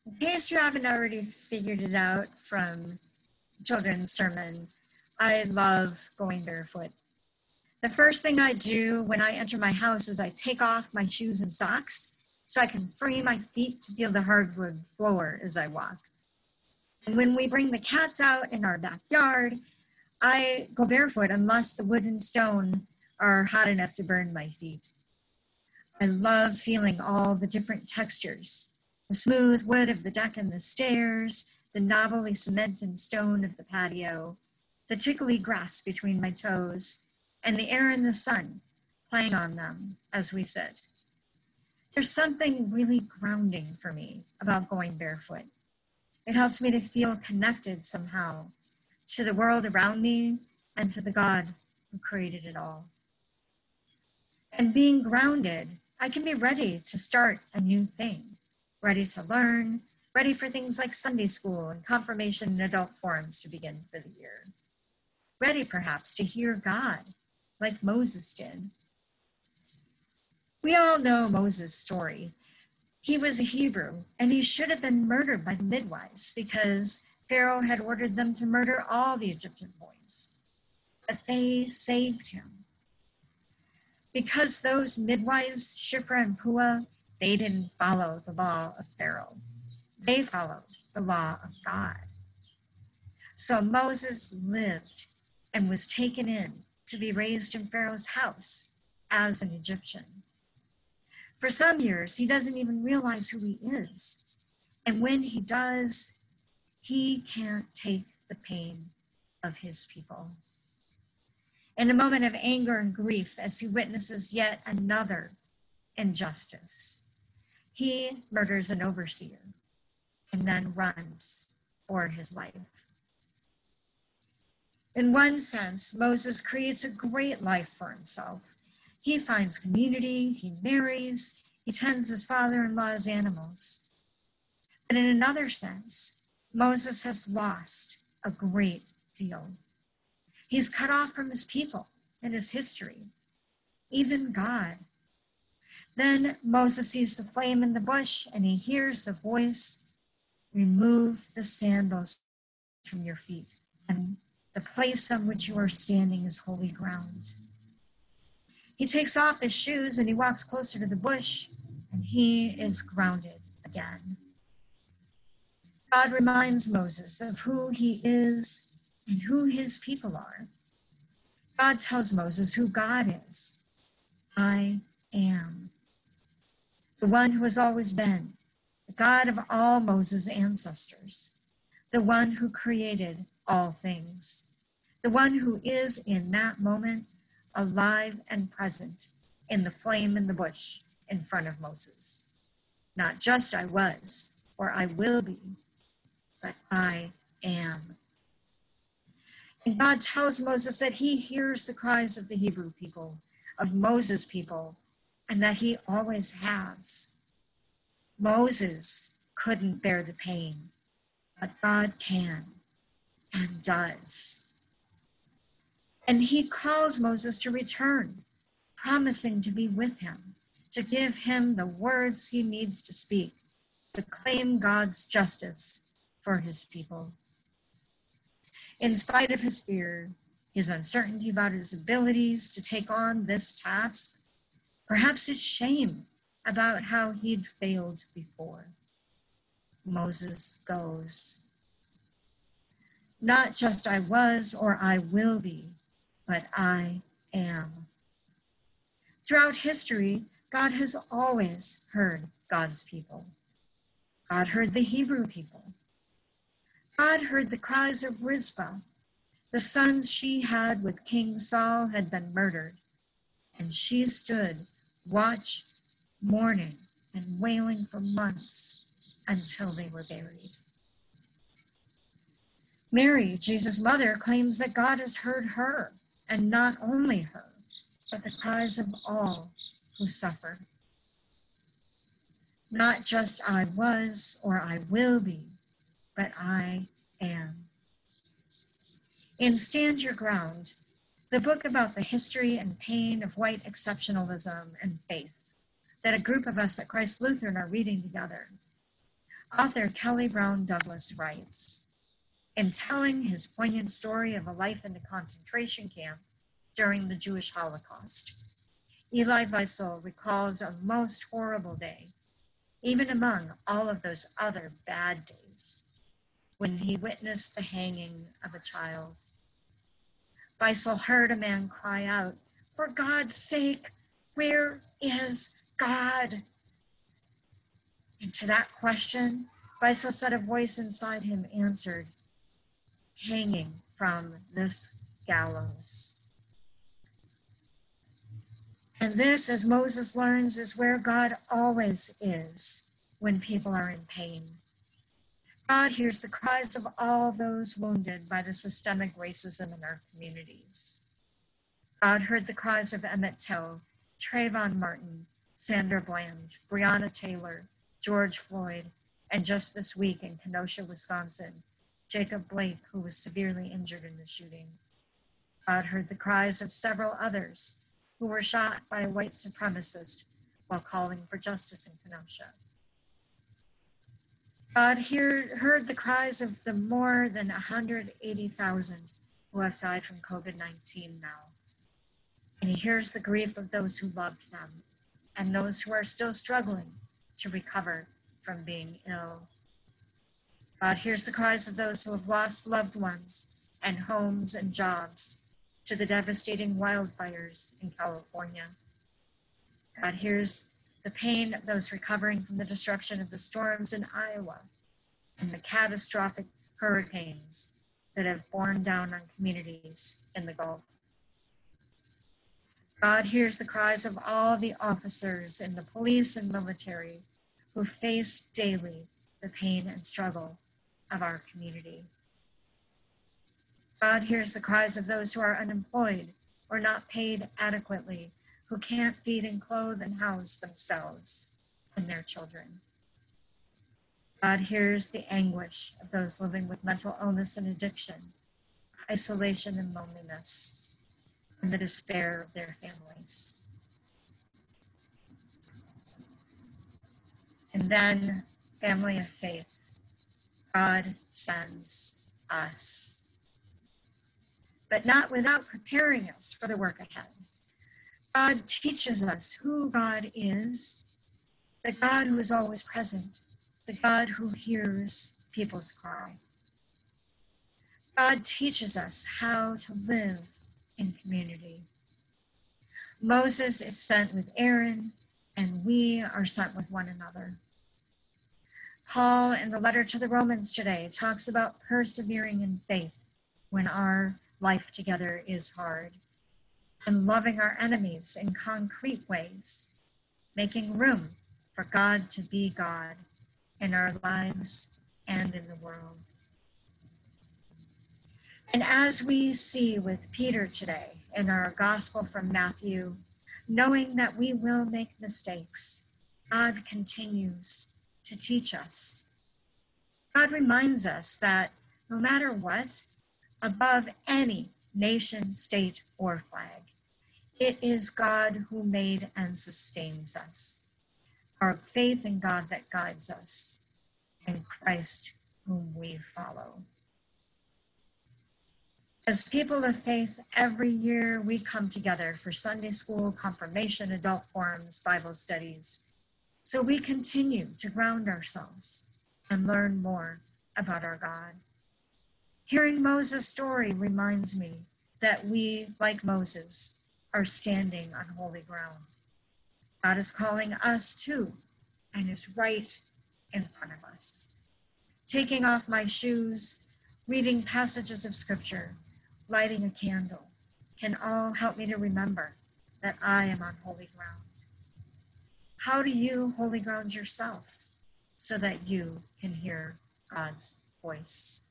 In case you haven't already figured it out from children's sermon, I love going barefoot. The first thing I do when I enter my house is I take off my shoes and socks so I can free my feet to feel the hardwood floor as I walk. And when we bring the cats out in our backyard, I go barefoot unless the wood and stone are hot enough to burn my feet. I love feeling all the different textures, the smooth wood of the deck and the stairs, the knobbly cement and stone of the patio, the tickly grass between my toes, and the air and the sun playing on them as we sit. There's something really grounding for me about going barefoot. It helps me to feel connected somehow to the world around me and to the God who created it all. And being grounded, I can be ready to start a new thing, ready to learn, ready for things like Sunday school and confirmation and adult forums to begin for the year. Ready perhaps to hear God like Moses did. We all know Moses' story. He was a Hebrew and he should have been murdered by the midwives because Pharaoh had ordered them to murder all the Egyptian boys. But they saved him. Because those midwives, Shifra and Puah, they didn't follow the law of Pharaoh. They followed the law of God. So Moses lived and was taken in to be raised in Pharaoh's house as an Egyptian. For some years, he doesn't even realize who he is. And when he does, he can't take the pain of his people. In a moment of anger and grief, as he witnesses yet another injustice, he murders an overseer and then runs for his life. In one sense, Moses creates a great life for himself. He finds community, he marries, he tends his father-in-law's animals. But in another sense, Moses has lost a great deal. He's cut off from his people and his history, even God. Then Moses sees the flame in the bush and he hears the voice, "Remove the sandals from your feet, and the place on which you are standing is holy ground." He takes off his shoes and he walks closer to the bush and he is grounded again. God reminds Moses of who he is and who his people are. God tells Moses who God is. I am. The one who has always been, the God of all Moses' ancestors, the one who created all things, the one who is in that moment alive and present in the flame in the bush in front of Moses. Not just I was or I will be, but I am. And God tells Moses that he hears the cries of the Hebrew people, of Moses' people, and that he always has. Moses couldn't bear the pain, but God can and does. And he calls Moses to return, promising to be with him, to give him the words he needs to speak, to claim God's justice for his people. In spite of his fear, his uncertainty about his abilities to take on this task, perhaps his shame about how he'd failed before, Moses goes. Not just I was or I will be, but I am. Throughout history, God has always heard God's people. God heard the Hebrew people. God heard the cries of Rizpah. The sons she had with King Saul had been murdered, and she stood, watch, mourning, and wailing for months until they were buried. Mary, Jesus' mother, claims that God has heard her, and not only her, but the cries of all who suffer. Not just I was or I will be, but I am. In Stand Your Ground, the book about the history and pain of white exceptionalism and faith that a group of us at Christ Lutheran are reading together, Author Kelly Brown Douglas writes, in telling his poignant story of a life in a concentration camp during the Jewish Holocaust, Eli Wiesel recalls a most horrible day, even among all of those other bad days, when he witnessed the hanging of a child. Wiesel heard a man cry out, "For God's sake, where is God?" And to that question, Wiesel said a voice inside him answered, "Hanging from this gallows." And this, as Moses learns, is where God always is when people are in pain. God hears the cries of all those wounded by the systemic racism in our communities. God heard the cries of Emmett Till, Trayvon Martin, Sandra Bland, Breonna Taylor, George Floyd, and just this week in Kenosha, Wisconsin, Jacob Blake, who was severely injured in the shooting. God heard the cries of several others who were shot by a white supremacist while calling for justice in Kenosha. God heard the cries of the more than 180,000 who have died from COVID-19 now. And he hears the grief of those who loved them and those who are still struggling to recover from being ill. God hears the cries of those who have lost loved ones and homes and jobs to the devastating wildfires in California. God hears the pain of those recovering from the destruction of the storms in Iowa and the catastrophic hurricanes that have borne down on communities in the Gulf. God hears the cries of all the officers in the police and military who face daily the pain and struggle of our community. God hears the cries of those who are unemployed or not paid adequately, who can't feed and clothe and house themselves and their children. God hears the anguish of those living with mental illness and addiction, isolation and loneliness, and the despair of their families. And then, family of faith, God sends us, but not without preparing us for the work ahead. God teaches us who God is, the God who is always present, the God who hears people's cry. God teaches us how to live in community. Moses is sent with Aaron, and we are sent with one another. Paul, in the letter to the Romans today, talks about persevering in faith when our life together is hard, and loving our enemies in concrete ways, making room for God to be God in our lives and in the world. And as we see with Peter today in our gospel from Matthew, knowing that we will make mistakes, God continues to teach us. God reminds us that no matter what, above any nation, state, or flag, it is God who made and sustains us, our faith in God that guides us, and Christ whom we follow. As people of faith, every year we come together for Sunday school, confirmation, adult forums, Bible studies, so we continue to ground ourselves and learn more about our God. Hearing Moses' story reminds me that we, like Moses, are standing on holy ground. God is calling us too, and is right in front of us. Taking off my shoes, reading passages of scripture, lighting a candle, can all help me to remember that I am on holy ground. How do you holy ground yourself so that you can hear God's voice?